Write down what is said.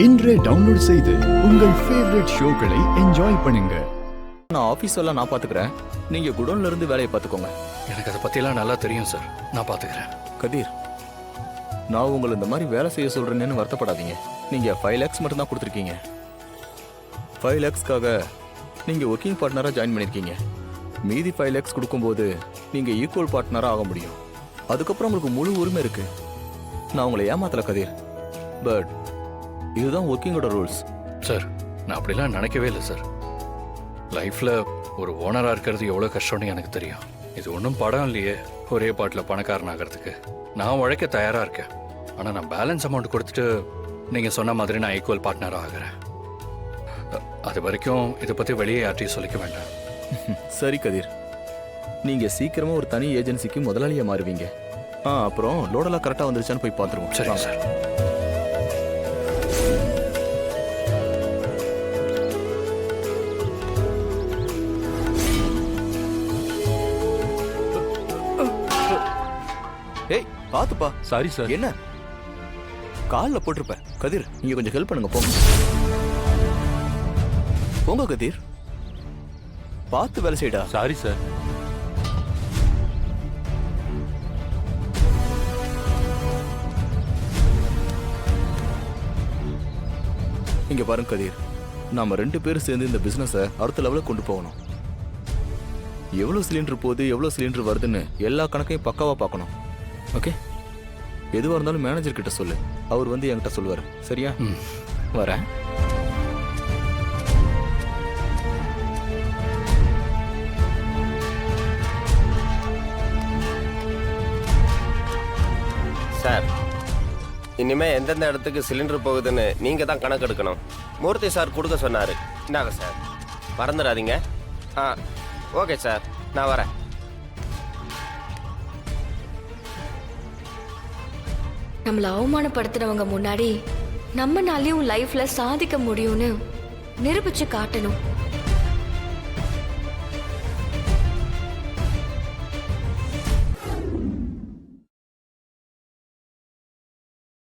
இன்றே டவுன்லோட் செய்து உங்கள் ஃபேவரட் ஷோக்களை என்ஜாய் பண்ணுங்க. நான் ஆஃபீஸ் எல்லாம் நான் பார்த்துக்கிறேன். நீங்கள் குடோன்ல இருந்து வேலையை பார்த்துக்கோங்க. எனக்கு அதை பற்றியெல்லாம் நல்லா தெரியும் சார், நான் பார்த்துக்கிறேன். கதிர், நான் உங்களை இந்த மாதிரி வேலை செய்ய சொல்கிறேன்னு வருத்தப்படாதீங்க. நீங்கள் 5 lakhs மட்டும்தான் கொடுத்துருக்கீங்க. 5 lakhsக்காக நீங்கள் ஒர்க்கிங் பார்ட்னராக ஜாயின் பண்ணியிருக்கீங்க. மீதி 5 lakhs கொடுக்கும்போது நீங்கள் ஈக்குவல் பார்ட்னராக ஆக முடியும். அதுக்கப்புறம் உங்களுக்கு முழு உரிமை இருக்குது. நான் உங்களை ஏமாத்தலை கதிர், பட் இதுதான் ஒர்க்கிங்கோட ரூல்ஸ். சார், நான் அப்படிலாம் நினைக்கவே இல்லை சார். லைஃப்பில் ஒரு ஓனராக இருக்கிறது எவ்வளோ கஷ்டம்னு எனக்கு தெரியும். இது ஒன்றும் படம் இல்லையே ஒரே பாட்டில் பணக்காரன் ஆகிறதுக்கு. நான் உழைக்க தயாராக இருக்கேன். ஆனால் நான் பேலன்ஸ் அமௌண்ட் கொடுத்துட்டு நீங்கள் சொன்ன மாதிரி நான் ஈக்குவல் பார்ட்னராக ஆகிறேன். அது வரைக்கும் இதை பற்றி வெளியே யார்ட்டையும் சொல்லிக்க வேண்டாம். சரி கதிர், நீங்கள் சீக்கிரமாக ஒரு தனி ஏஜென்சிக்கு முதலாளியாக மாறுவீங்க. அப்புறம் லோடெல்லாம் கரெக்டாக வந்துருச்சான்னு போய் பார்த்துருவோம். சரிங்க சார். ஏய் பாத்துப்பா. Sorry sir. என்ன காலில் போட்டிருப்பேன். கதிர், நீங்க கொஞ்சம் ஹெல்ப் பண்ணுங்க. போங்க போங்க கதிர், பார்த்து வேலை செய்டா. Sorry sir. இங்க பாருங்க கதிர், நாம 2 பேரும் சேர்ந்து இந்த பிசினஸை அடுத்த லெவலுக்கு கொண்டு போகணும். எவ்வளவு சிலிண்டர் போகுது, எவ்வளவு சிலிண்டர் வருதுன்னு எல்லா கணக்கையும் பக்காவா பார்க்கணும். ஓகே, எதுவாக இருந்தாலும் மேனேஜர் கிட்ட சொல்லு. அவர் வந்து என்கிட்ட சொல்லுவார். சரியா? வரேன். சார், இனிமே எந்தெந்த இடத்துக்கு சிலிண்டர் போகுதுன்னு நீங்க தான் கணக்கு எடுக்கணும். மூர்த்தி சார் கொடுக்க சொன்னாரு. இந்தாங்க சார், மறந்துடாதீங்க. ஓகே சார், நான் வரேன். நம்மளை அவமானப்படுத்துறவங்க முன்னாடி நம்மனாலையும் லைஃப்ல சாதிக்க முடியும்னு நிரூபிச்சு காட்டணும்.